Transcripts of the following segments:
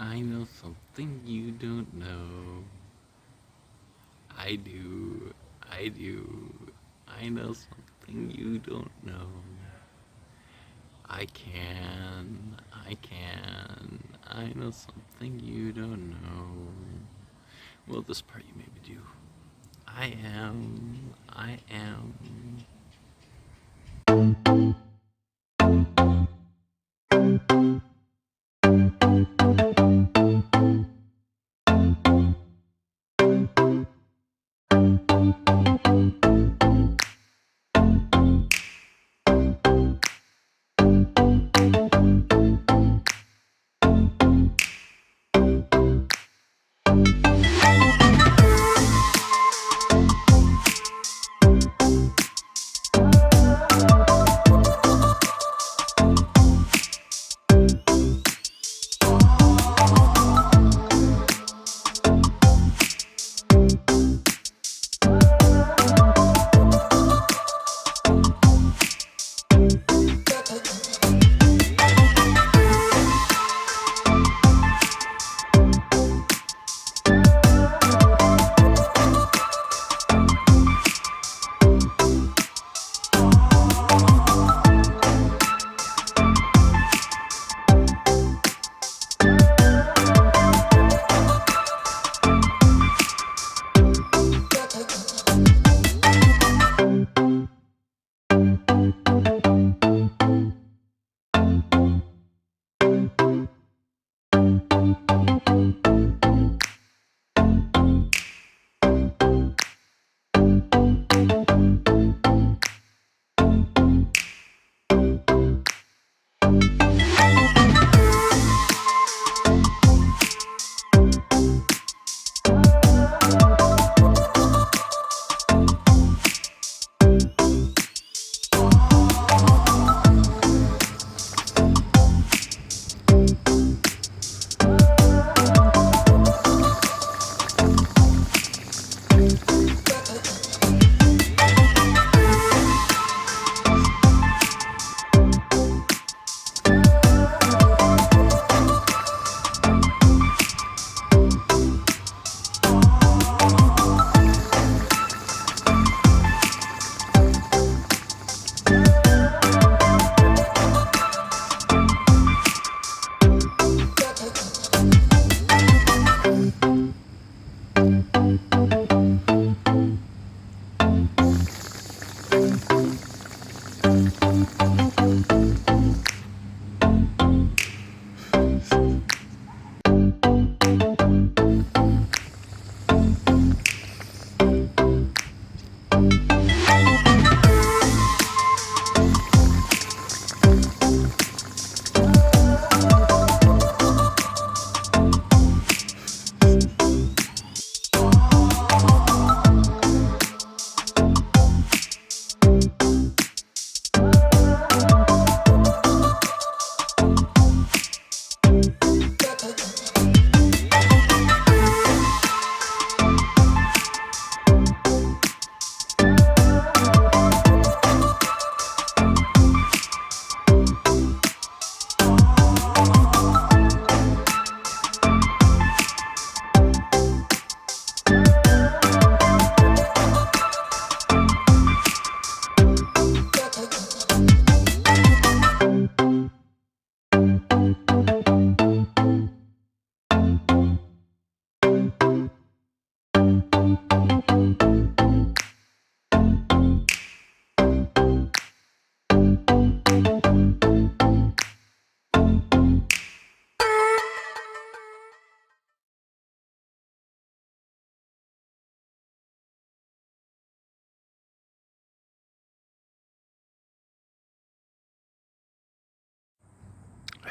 I know something you don't know. I do. I do. I know something you don't know. I can. I can. I know something you don't know. Well, this part you maybe do. I am. I am.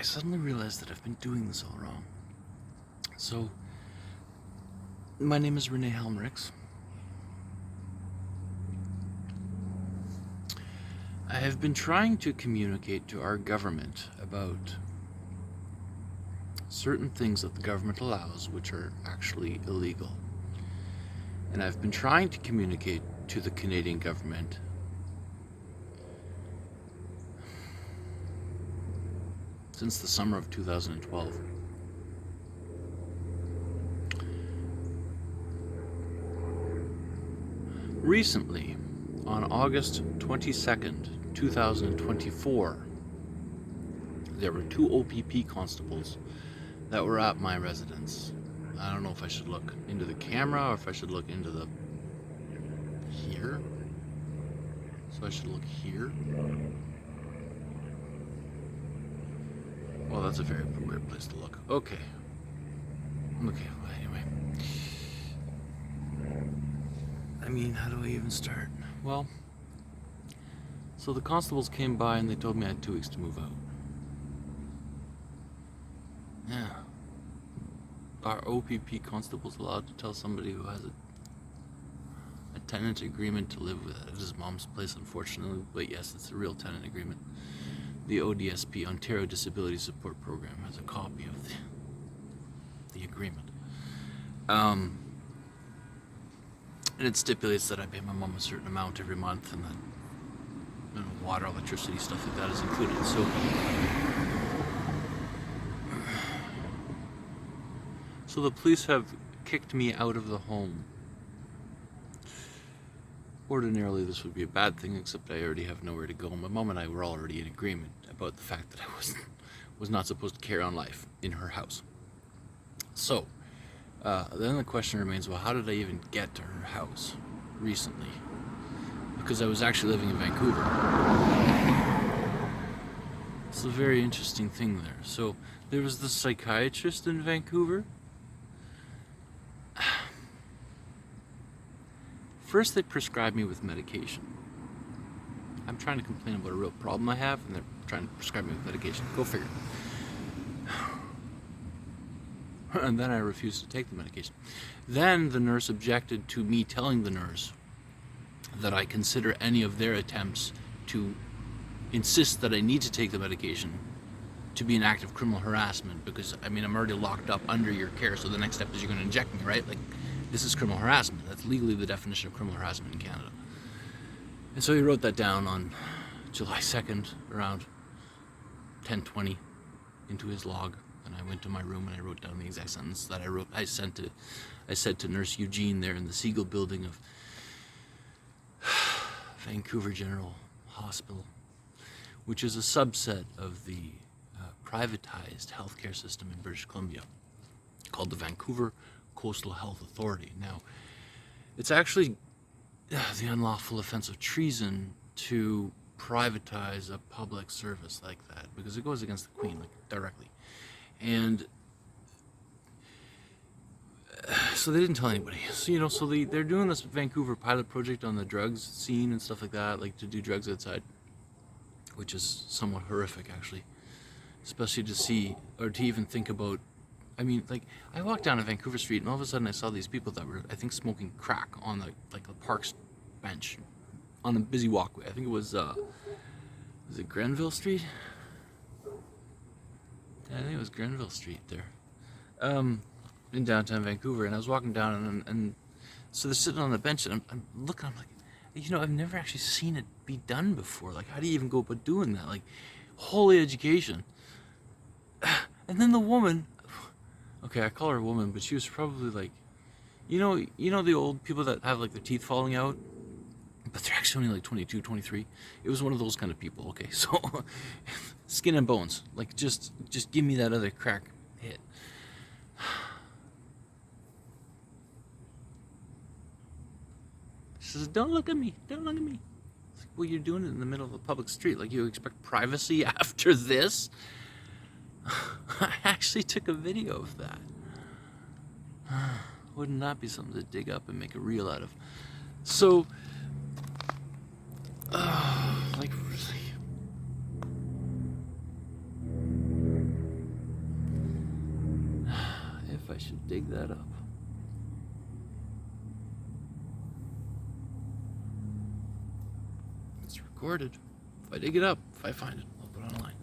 I suddenly realized that I've been doing this all wrong. So, my name is Renee Helmricks. I have been trying to communicate to our government about certain things that the government allows which are actually illegal. And I've been trying to communicate to the Canadian government since the summer of 2012. Recently, on August 22nd, 2024, there were two OPP constables that were at my residence. I don't know if I should look into the camera or if I should look into the here. So I should look here. Well, that's a very weird place to look. Okay. Okay, well, anyway. I mean, how do I even start? Well, so the constables came by and they told me I had 2 weeks to move out. Yeah. Are OPP constables allowed to tell somebody who has a tenant agreement to live with at his mom's place, unfortunately? But yes, it's a real tenant agreement. The ODSP, Ontario Disability Support Program, has a copy of the agreement. And it stipulates that I pay my mom a certain amount every month, and that, you know, water, electricity, stuff like that is included. So the police have kicked me out of the home. Ordinarily, this would be a bad thing, except I already have nowhere to go. My mom and I were already in agreement about the fact that I was not supposed to carry on life in her house. So, then the question remains, well, how did I even get to her house recently? Because I was actually living in Vancouver. It's a very interesting thing there. So, there was this psychiatrist in Vancouver. First, they prescribed me with medication. I'm trying to complain about a real problem I have, and they're trying to prescribe me with medication. Go figure. And then I refused to take the medication. Then the nurse objected to me telling the nurse that I consider any of their attempts to insist that I need to take the medication to be an act of criminal harassment, because, I mean, I'm already locked up under your care, so the next step is you're going to inject me, right? Like, this is criminal harassment. That's legally the definition of criminal harassment in Canada. And so he wrote that down on July 2nd, around 10:20, into his log. And I went to my room and I wrote down the exact sentence that I said to Nurse Eugene there in the Siegel building of Vancouver General Hospital, which is a subset of the privatized healthcare system in British Columbia called the Vancouver Coastal Health Authority. Now, it's actually the unlawful offense of treason to privatize a public service like that, because it goes against the Queen, like, directly. And so they didn't tell anybody. So they're doing this Vancouver pilot project on the drugs scene and stuff like that, like to do drugs outside, which is somewhat horrific, actually, especially to see, or to even think about. I mean, like, I walked down a Vancouver street and all of a sudden I saw these people that were, I think, smoking crack on the, like, a park's bench on a busy walkway. I think it was it Grenville Street? Yeah, I think it was Grenville Street there, in downtown Vancouver. And I was walking down, and so they're sitting on the bench, and I'm looking, I'm like, you know, I've never actually seen it be done before. Like, how do you even go about doing that? Like, holy education. And then the woman, okay, I call her a woman, but she was probably like, you know the old people that have, like, their teeth falling out, but they're actually only like 22, 23. It was one of those kind of people. Okay, so skin and bones, like, just give me that other crack hit. She says, don't look at me, don't look at me. It's like, well, you're doing it in the middle of a public street. Like, you expect privacy after this? I actually took a video of that. Wouldn't that be something to dig up and make a reel out of? So, like, really. If I should dig that up. It's recorded. If I dig it up, if I find it, I'll put it online.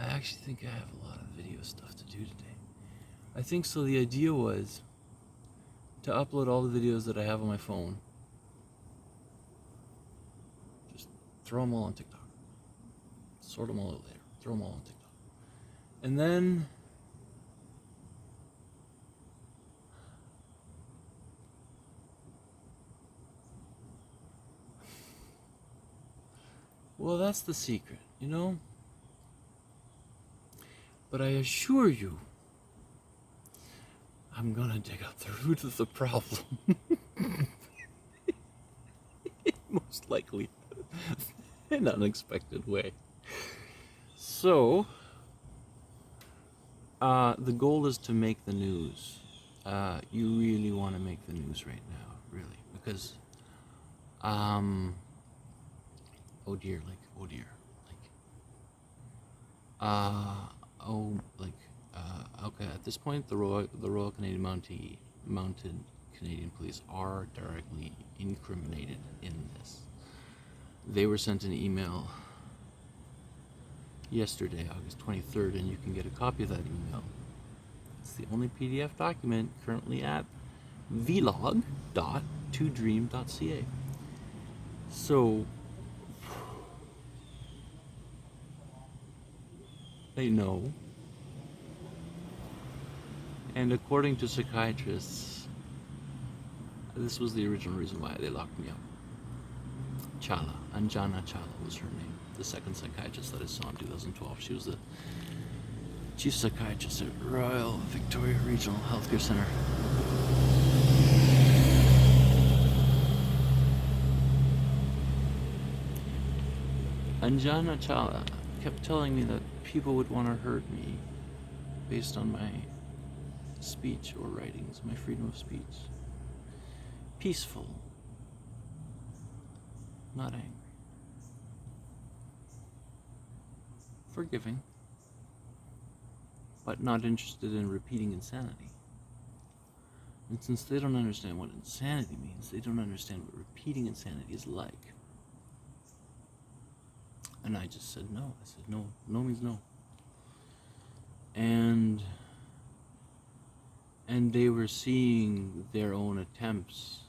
I actually think I have a lot of video stuff to do today. I think so. The idea was to upload all the videos that I have on my phone. Just throw them all on TikTok. Sort them all out later. Throw them all on TikTok. And then Well, that's the secret, you know? But I assure you, I'm gonna dig up the root of the problem. Most likely. In an unexpected way. So, the goal is to make the news. You really want to make the news right now, really, because, oh dear, okay. At this point, the Royal Canadian Mounted Canadian Police are directly incriminated in this. They were sent an email yesterday, August 23rd, and you can get a copy of that email. It's the only PDF document currently at vlog221.ca. So, they know. And according to psychiatrists, this was the original reason why they locked me up. Anjana Challa was her name, the second psychiatrist that I saw in 2012. She was the chief psychiatrist at Royal Victoria Regional Healthcare Center. Anjana Challa kept telling me that people would want to hurt me based on my speech or writings, my freedom of speech. Peaceful, not angry. Forgiving, but not interested in repeating insanity. And since they don't understand what insanity means, they don't understand what repeating insanity is like. And I just said no. I said no. No means no. And they were seeing their own attempts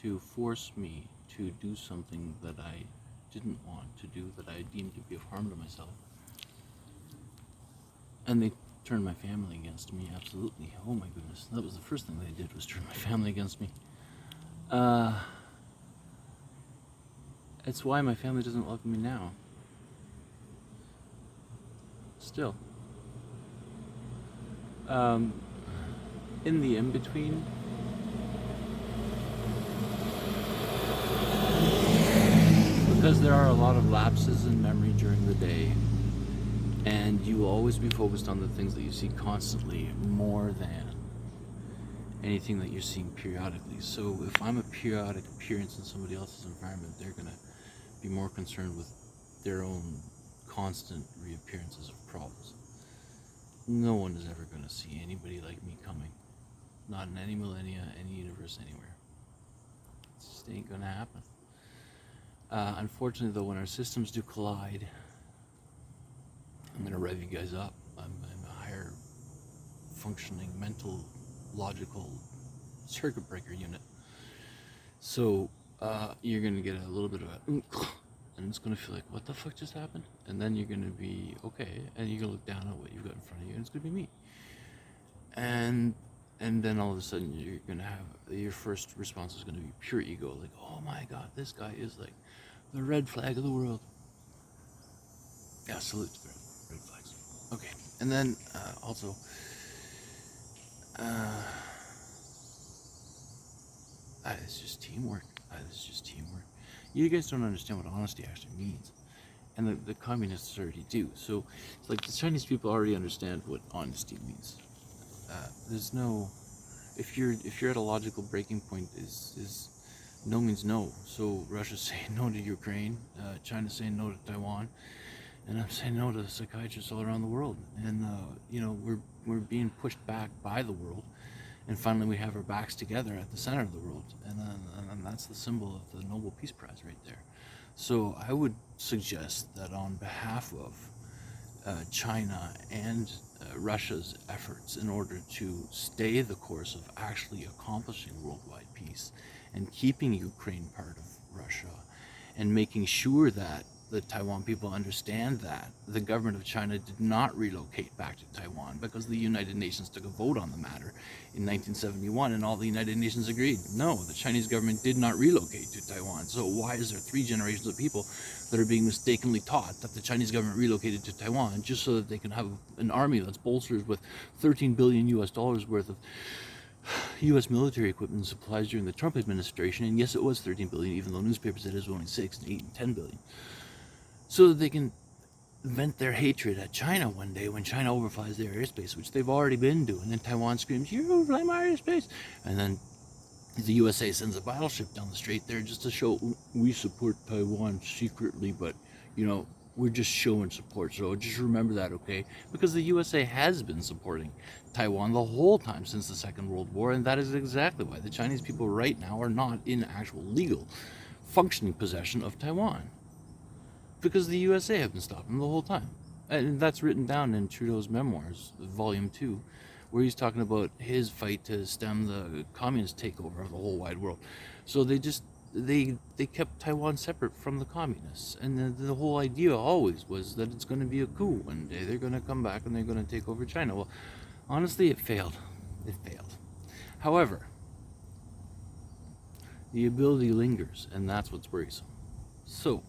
to force me to do something that I didn't want to do, that I deemed to be of harm to myself. And they turned my family against me, absolutely. Oh my goodness, that was the first thing they did, was turn my family against me. It's why my family doesn't love me now. Still. In the in-between, because there are a lot of lapses in memory during the day, and you will always be focused on the things that you see constantly more than anything that you're seeing periodically. So if I'm a periodic appearance in somebody else's environment, they're going to be more concerned with their own constant reappearances of problems. No one is ever going to see anybody like me coming. Not in any millennia, any universe, anywhere. It just ain't going to happen. Unfortunately, though, when our systems do collide, I'm going to rev you guys up. I'm a higher functioning, mental, logical circuit breaker unit. So you're going to get a little bit of a, and it's going to feel like, what the fuck just happened? And then you're going to be okay, and you're going to look down at what you've got in front of you, and it's going to be me. And then all of a sudden you're going to have, your first response is going to be pure ego, like, oh my god, this guy is like the red flag of the world. Yeah, salute to the red flags. Okay, and then also, it's just teamwork. It's just teamwork. You guys don't understand what honesty actually means, and the communists already do. So it's like the Chinese people already understand what honesty means. There's no, if you're at a logical breaking point, is no means no. So Russia's saying no to Ukraine, China's saying no to Taiwan, and I'm saying no to psychiatrists all around the world. And we're being pushed back by the world, and finally we have our backs together at the center of the world, and that's the symbol of the Nobel Peace Prize right there. So I would suggest that on behalf of China and Russia's efforts in order to stay the course of actually accomplishing worldwide peace and keeping Ukraine part of Russia and making sure that the Taiwan people understand that the government of China did not relocate back to Taiwan because the United Nations took a vote on the matter in 1971 and all the United Nations agreed. No, the Chinese government did not relocate to Taiwan. So why is there 3 generations of people that are being mistakenly taught that the Chinese government relocated to Taiwan just so that they can have an army that's bolstered with $13 billion worth of U.S. military equipment and supplies during the Trump administration? And yes, it was 13 billion, even though newspapers said it was only 6 and 8 and 10 billion. So that they can vent their hatred at China one day when China overflies their airspace, which they've already been doing. And Taiwan screams, "You're overflying my airspace!" And then the USA sends a battleship down the strait there just to show we support Taiwan secretly, but we're just showing support. So just remember that, okay? Because the USA has been supporting Taiwan the whole time since the Second World War, and that is exactly why the Chinese people right now are not in actual legal functioning possession of Taiwan. Because the USA have been stopping them the whole time. And that's written down in Trudeau's memoirs, volume 2, where he's talking about his fight to stem the communist takeover of the whole wide world. So they kept Taiwan separate from the communists, and the whole idea always was that it's going to be a coup one day. They're going to come back and they're going to take over China. Well, honestly, it failed. However, the ability lingers, and that's what's worrisome. So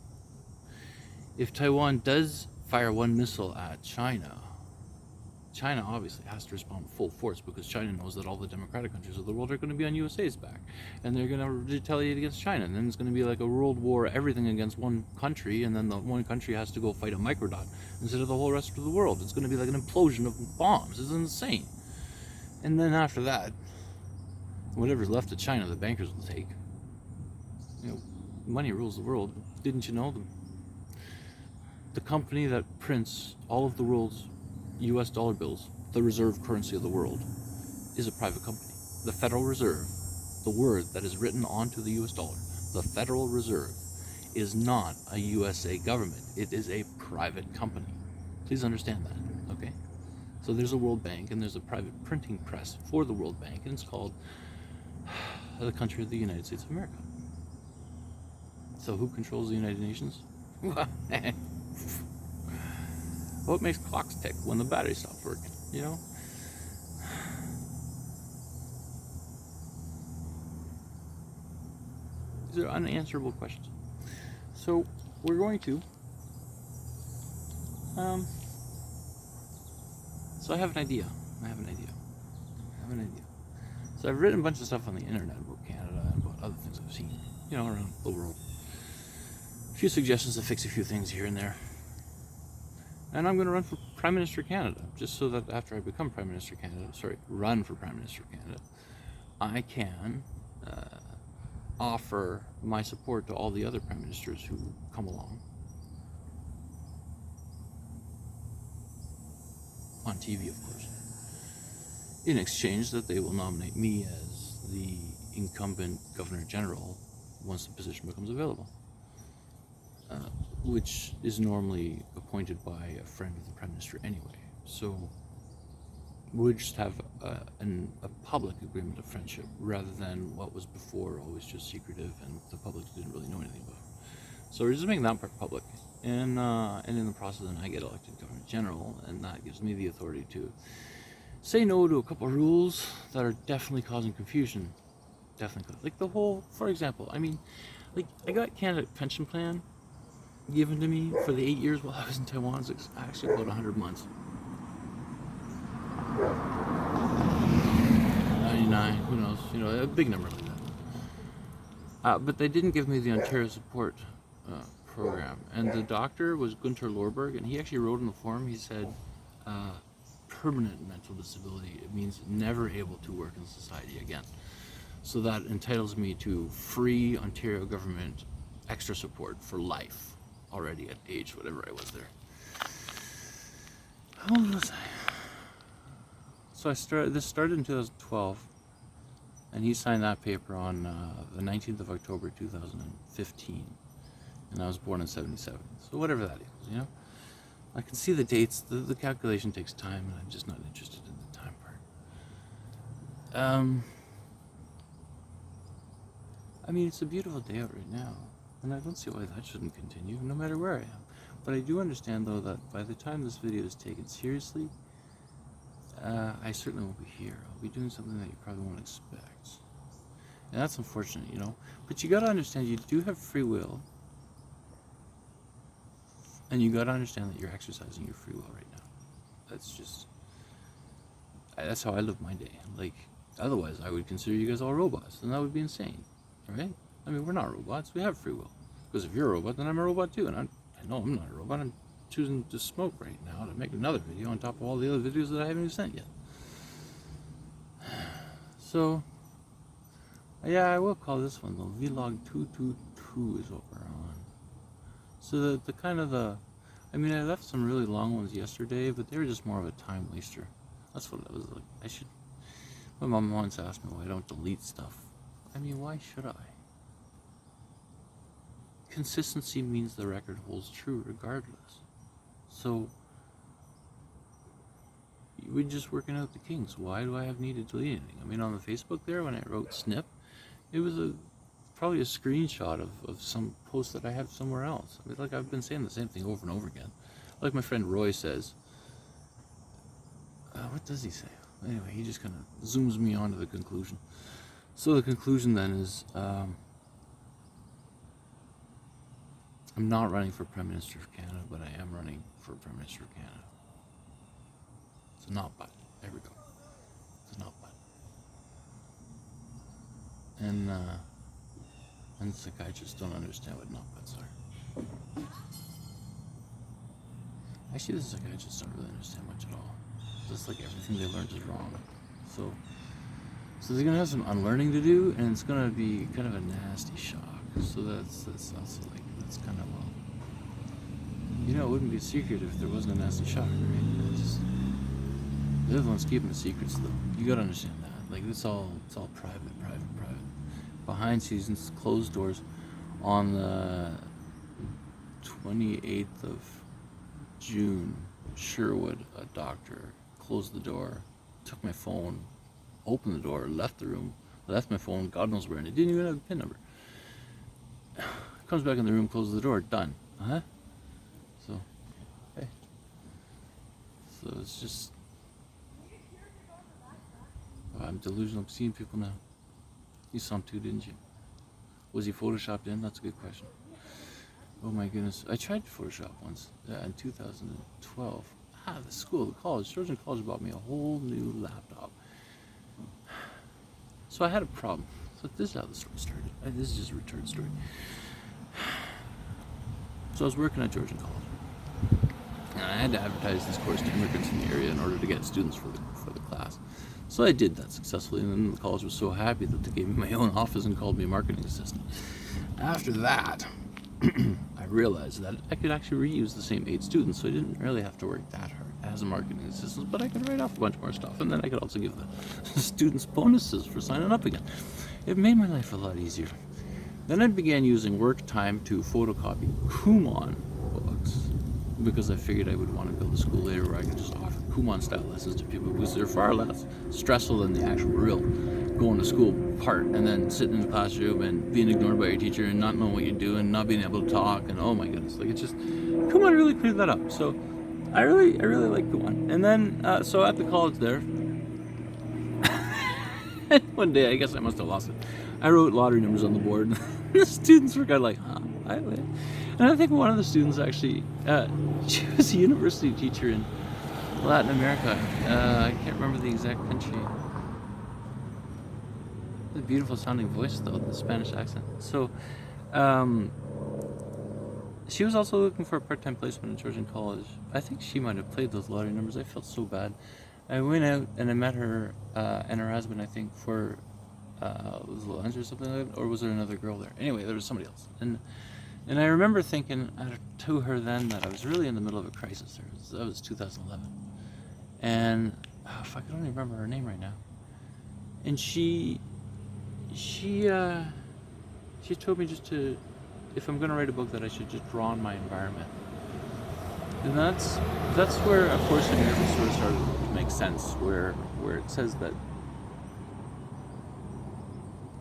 if Taiwan does fire one missile at China, China obviously has to respond full force, because China knows that all the democratic countries of the world are going to be on USA's back, and they're going to retaliate against China, and then it's going to be like a world war, everything against one country, and then the one country has to go fight a microdot instead of the whole rest of the world. It's going to be like an implosion of bombs. It's insane. And then after that, whatever's left of China, the bankers will take. Money rules the world. Didn't you know them? The company that prints all of the world's US dollar bills, the reserve currency of the world, is a private company. The Federal Reserve, the word that is written onto the US dollar, the Federal Reserve, is not a USA government. It is a private company. Please understand that, okay? So there's a World Bank, and there's a private printing press for the World Bank, and it's called the country of the United States of America. So who controls the United Nations? What makes clocks tick when the battery stops working, These are unanswerable questions. So we're going to, so I have an idea. So I've written a bunch of stuff on the internet about Canada and about other things I've seen, around the world. A few suggestions to fix a few things here and there. And I'm going to run for Prime Minister of Canada, just so that after I become Prime Minister of Canada, run for Prime Minister of Canada, I can offer my support to all the other Prime Ministers who come along on TV, of course, in exchange that they will nominate me as the incumbent Governor General once the position becomes available. Which is normally appointed by a friend of the Prime Minister anyway. So we'll just have a public agreement of friendship, rather than what was before always just secretive and the public didn't really know anything about. So we're just making that part public, and in the process then I get elected Governor General, and that gives me the authority to say no to a couple of rules that are definitely causing confusion. Like the whole, for example, I got Canada pension plan given to me for the 8 years while I was in Taiwan. It's actually about 100 months. 99, who knows, a big number like that. But they didn't give me the Ontario Support program. And the doctor was Gunter Lorberg, and he actually wrote in the form, he said, permanent mental disability. It means never able to work in society again. So that entitles me to free Ontario government extra support for life. Already at age whatever I was there. How old was I? So this started in 2012, and he signed that paper on the 19th of October 2015, and I was born in 77. So whatever that equals, I can see the dates. The calculation takes time, and I'm just not interested in the time part. It's a beautiful day out right now. And I don't see why that shouldn't continue, no matter where I am. But I do understand, though, that by the time this video is taken seriously, I certainly won't be here. I'll be doing something that you probably won't expect. And that's unfortunate, you know. But you gotta understand, you do have free will. And you gotta understand that you're exercising your free will right now. That's how I live my day. Like, otherwise I would consider you guys all robots, and that would be insane, right? I mean, we're not robots, we have free will. Because if you're a robot, then I'm a robot too, and I know I'm not a robot. I'm choosing to smoke right now to make another video on top of all the other videos that I haven't even sent yet. So, yeah, I will call this one, though, vlog222 is what we're on. So I mean, I left some really long ones yesterday, but they were just more of a time waster. That's what it was like. My mom once asked me why I don't delete stuff. I mean, why should I? Consistency means the record holds true regardless. So, we're just working out the kinks. Why do I have need to delete anything? I mean, on the Facebook there, when I wrote snip, it was probably a screenshot of some post that I have somewhere else. I mean, like, I've been saying the same thing over and over again. Like my friend Roy says, what does he say? Anyway, he just kind of zooms me on to the conclusion. So the conclusion then is, I'm not running for Prime Minister of Canada, but I am running for Prime Minister of Canada. It's a not but. There we go. It's a not but. And psychiatrists don't understand what not buts are. Actually, the psychiatrists don't really understand much at all. Just like everything they learned is wrong. So they're gonna have some unlearning to do, and it's gonna be kind of a nasty shock. So that's also like, that's kind of, well, you know, it wouldn't be a secret if there wasn't a nasty shock, right? They're the ones keeping the secrets, though. You gotta understand that. Like, it's all private. Behind scenes, closed doors. On the 28th of June, Sherwood, a doctor, closed the door, took my phone, opened the door, left the room, left my phone, God knows where, and it didn't even have a PIN number. Comes back in the room, closes the door, done. So, hey. So it's just, I'm delusional. I'm seeing people now. You saw him too, didn't you? Was he photoshopped in? That's a good question. Oh my goodness. I tried to Photoshop once in 2012. The school, the college, Georgian College bought me a whole new laptop. So I had a problem. So this is how the story started. This is just a return story. So I was working at Georgian College, and I had to advertise this course to immigrants in the area in order to get students for the class. So I did that successfully, and then the college was so happy that they gave me my own office and called me a marketing assistant. After that, I realized that I could actually reuse the same 8 students, so I didn't really have to work that hard as a marketing assistant, but I could write off a bunch more stuff, and then I could also give the students bonuses for signing up again. It made my life a lot easier. Then I began using work time to photocopy Kumon books, because I figured I would want to build a school later where I could just offer Kumon style lessons to people, because they're far less stressful than the actual real going to school part, and then sitting in the classroom and being ignored by your teacher and not knowing what you're doing, not being able to talk, and oh my goodness, like, it's just, Kumon really cleared that up. So I really like Kumon. And then so at the college there, one day, I guess I must have lost it, I wrote lottery numbers on the board, and the students were kind of like, and I think one of the students actually, she was a university teacher in Latin America. I can't remember the exact country. A beautiful sounding voice, though, the Spanish accent. So, she was also looking for a part-time placement at Georgian College. I think she might have played those lottery numbers. I felt so bad. I went out and I met her and her husband, I think, for was lunch or something like that, or was there another girl there? Anyway, there was somebody else. And I remember thinking to her then that I was really in the middle of a crisis there. That was 2011. And I could only remember her name right now. And she told me just to, if I'm going to write a book, that I should just draw on my environment. And that's where A Course in Miracles sort of started to make sense, where it says that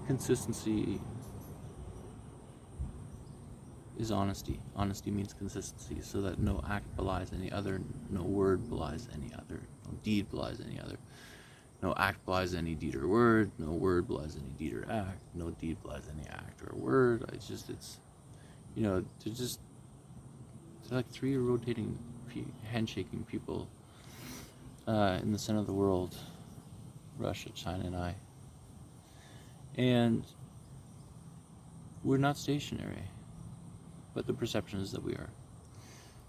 consistency is honesty. Honesty means consistency, so that no act belies any other, no word belies any other, no deed belies any other. No act belies any deed or word, no word belies any deed or act, no deed belies any act or word. They're like three rotating, handshaking people in the center of the world, Russia, China, and I. And we're not stationary, but the perception is that we are.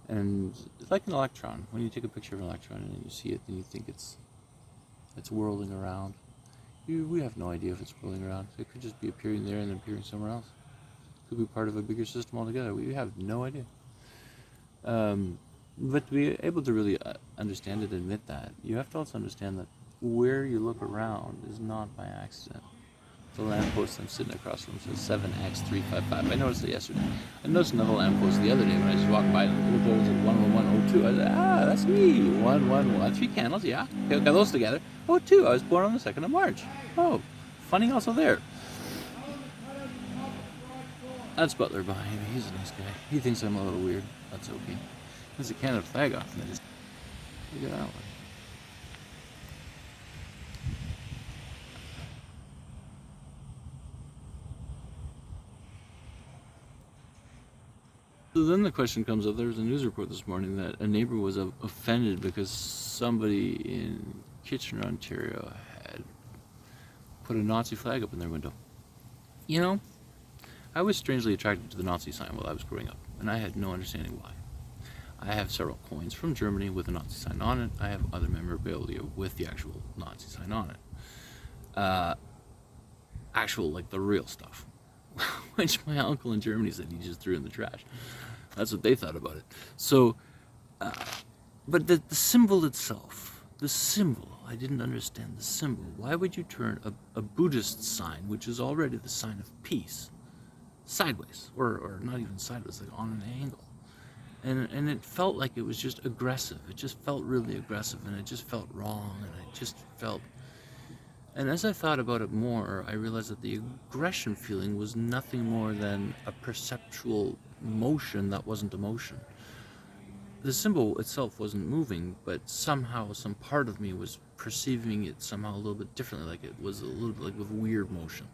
And it's like an electron. When you take a picture of an electron and you see it, and you think it's whirling around. We have no idea if it's whirling around. It could just be appearing there and then appearing somewhere else. It could be part of a bigger system altogether. We have no idea. But to be able to really understand it and admit that, you have to also understand that where you look around is not by accident. The lamppost I'm sitting across from says 7X355. I noticed it yesterday. I noticed another lamppost the other day when I just walked by and it looked over, it was 11102. I said, that's me. 111. 3 candles, yeah. Okay, got those together. 02. I was born on the 2nd of March. Oh, funny also there. That's Butler behind me. He's a nice guy. He thinks I'm a little weird. That's okay. There's a Canada flag off and I just look at that one. So then the question comes up, there was a news report this morning that a neighbor was offended because somebody in Kitchener, Ontario had put a Nazi flag up in their window. You know, I was strangely attracted to the Nazi sign while I was growing up, and I had no understanding why. I have several coins from Germany with a Nazi sign on it. I have other memorabilia with the actual Nazi sign on it. Actual, like the real stuff. Which my uncle in Germany said he just threw in the trash. That's what they thought about it. So, but the symbol itself, I didn't understand the symbol. Why would you turn a Buddhist sign, which is already the sign of peace, sideways, or not even sideways, like on an angle? And it felt like it was just aggressive. It just felt really aggressive, and it just felt wrong, and it just felt... And as I thought about it more, I realized that the aggression feeling was nothing more than a perceptual motion that wasn't emotion. The symbol itself wasn't moving, but somehow some part of me was perceiving it somehow a little bit differently, like it was a little bit like with weird motion.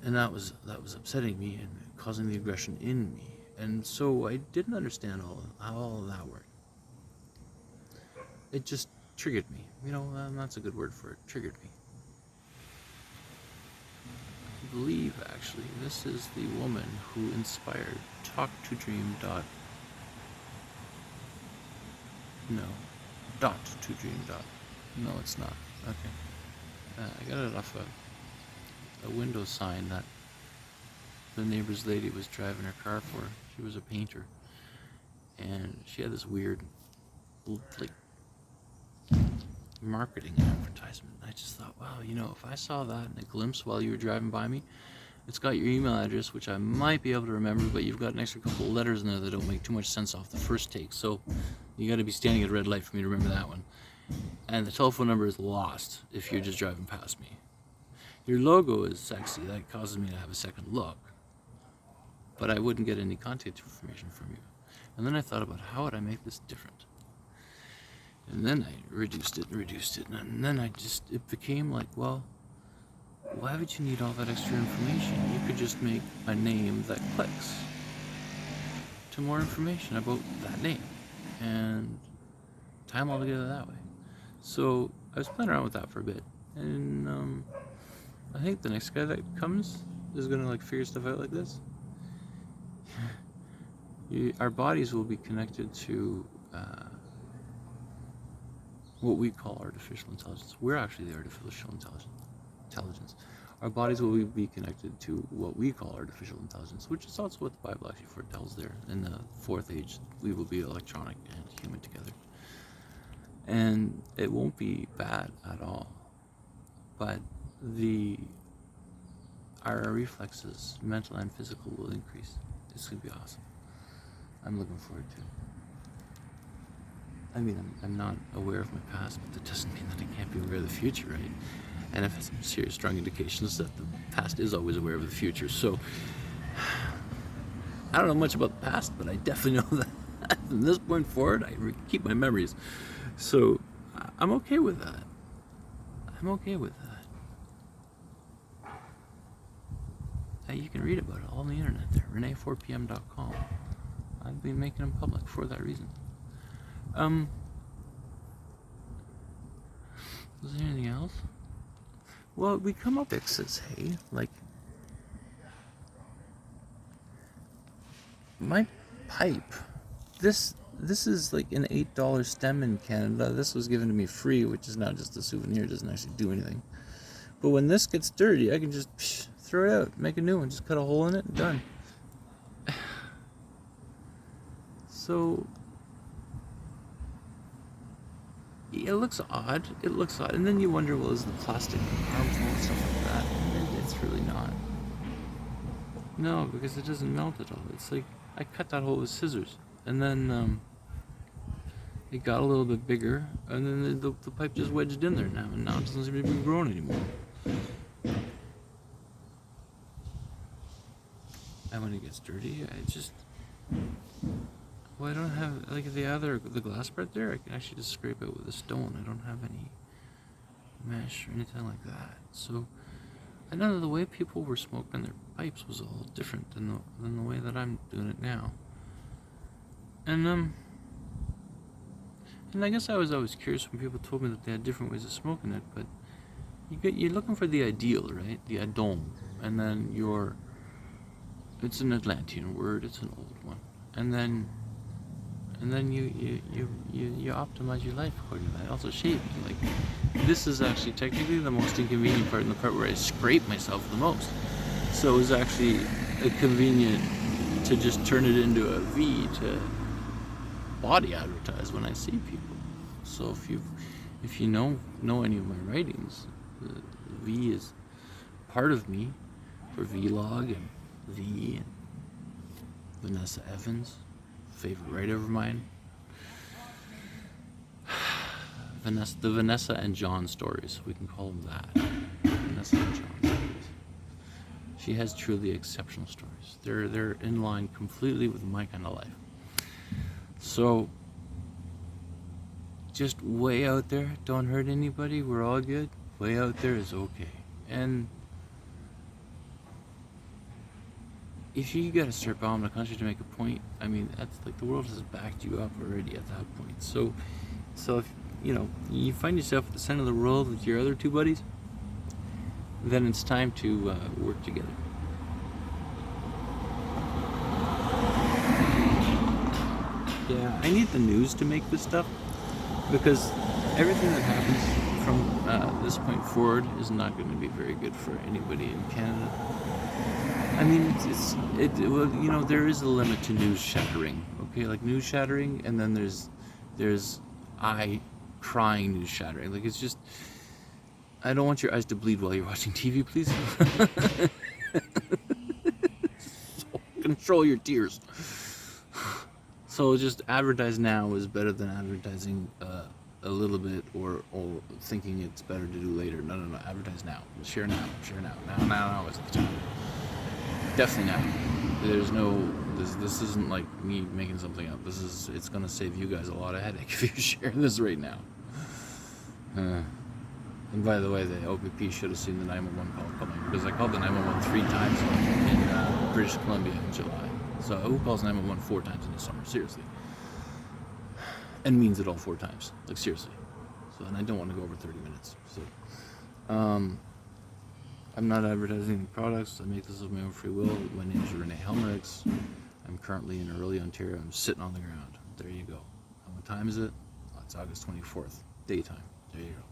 And that was upsetting me and causing the aggression in me. And so I didn't understand how all of that worked. It just triggered me. You know, that's a good word for it. Triggered me. I believe, actually, this is the woman who inspired talk2dream. No, it's not. Okay. I got it off a window sign that the neighbor's lady was driving her car for. She was a painter. And she had this weird, like, marketing advertisement. I just thought, wow, you know, if I saw that in a glimpse while you were driving by me, it's got your email address, which I might be able to remember, but you've got an extra couple of letters in there that don't make too much sense off the first take, so you got to be standing at a red light for me to remember that one. And the telephone number is lost if you're just driving past me. Your logo is sexy. That causes me to have a second look, but I wouldn't get any contact information from you. And then I thought about, how would I make this different? And then I reduced it, and then it became like, well, why would you need all that extra information? You could just make a name that clicks to more information about that name, and tie them all together that way. So I was playing around with that for a bit, and I think the next guy that comes is gonna like figure stuff out like this. Our bodies will be connected to what we call artificial intelligence. We're actually the artificial intelligence. Our bodies will be connected to what we call artificial intelligence, which is also what the Bible actually foretells there. In the fourth age, we will be electronic and human together. And it won't be bad at all. But our reflexes, mental and physical, will increase. It's going to be awesome. I'm looking forward to it. I mean, I'm not aware of my past, but that doesn't mean that I can't be aware of the future, right? And I've had some serious, strong indications that the past is always aware of the future. So, I don't know much about the past, but I definitely know that from this point forward, I keep my memories. So I'm okay with that. I'm okay with that. You can read about it all on the internet there, Renee4pm.com. I've been making them public for that reason. Was there anything else? Well, we come up with fixes, hey, like my pipe. This is like an $8 stem in Canada. This was given to me free, which is now just a souvenir. It doesn't actually do anything. But when this gets dirty, I can just throw it out, make a new one, just cut a hole in it, and done. So it looks odd. It looks odd, and then you wonder, well, is the plastic harmful and stuff like that? And it's really not. No, because it doesn't melt at all. It's like I cut that hole with scissors, and then it got a little bit bigger, and then the pipe just wedged in there now, and now it doesn't seem to be growing anymore. And when it gets dirty, I just, well, I don't have, like the glass part there, I can actually just scrape it with a stone. I don't have any mesh or anything like that. So I know the way people were smoking their pipes was all different than the way that I'm doing it now. And I guess I was always curious when people told me that they had different ways of smoking it, but you're looking for the ideal, right? The adom, and then it's an Atlantean word, it's an old one, and then you optimize your life according to that. Also shaving, like this is actually technically the most inconvenient part, and the part where I scrape myself the most. So it was actually convenient to just turn it into a V to body advertise when I see people. So if you know any of my writings, the V is part of me for vlog and V and Vanessa Evans, favorite writer of mine. The Vanessa and John stories, we can call them that. Vanessa and John stories. She has truly exceptional stories. They're in line completely with my kind of life. So just way out there, don't hurt anybody, we're all good. Way out there is okay. And if you gotta start bombing a country to make a point, I mean, that's like the world has backed you up already at that point. So if you find yourself at the center of the world with your other two buddies, then it's time to work together. Yeah, I need the news to make this stuff, because everything that happens from this point forward is not going to be very good for anybody in Canada. I mean, there is a limit to news shattering, okay? Like news shattering, and then there's eye crying news shattering. Like, it's just, I don't want your eyes to bleed while you're watching TV, please. So control your tears. So just advertise now is better than advertising a little bit or thinking it's better to do later. No, advertise now. Share now. Now is the time. Definitely now. There's this isn't like me making something up. It's gonna save you guys a lot of headache if you share this right now. And by the way, the OPP should have seen the 911 call coming, because I called the 911 3 times in British Columbia in July. So who calls 911 4 times in the summer? Seriously. And means it all 4 times. Like, seriously. So, and I don't want to go over 30 minutes. So, I'm not advertising any products. I make this of my own free will. My name is Renee Helmerix. I'm currently in Early, Ontario. I'm sitting on the ground. There you go. And what time is it? Oh, it's August 24th. Daytime. There you go.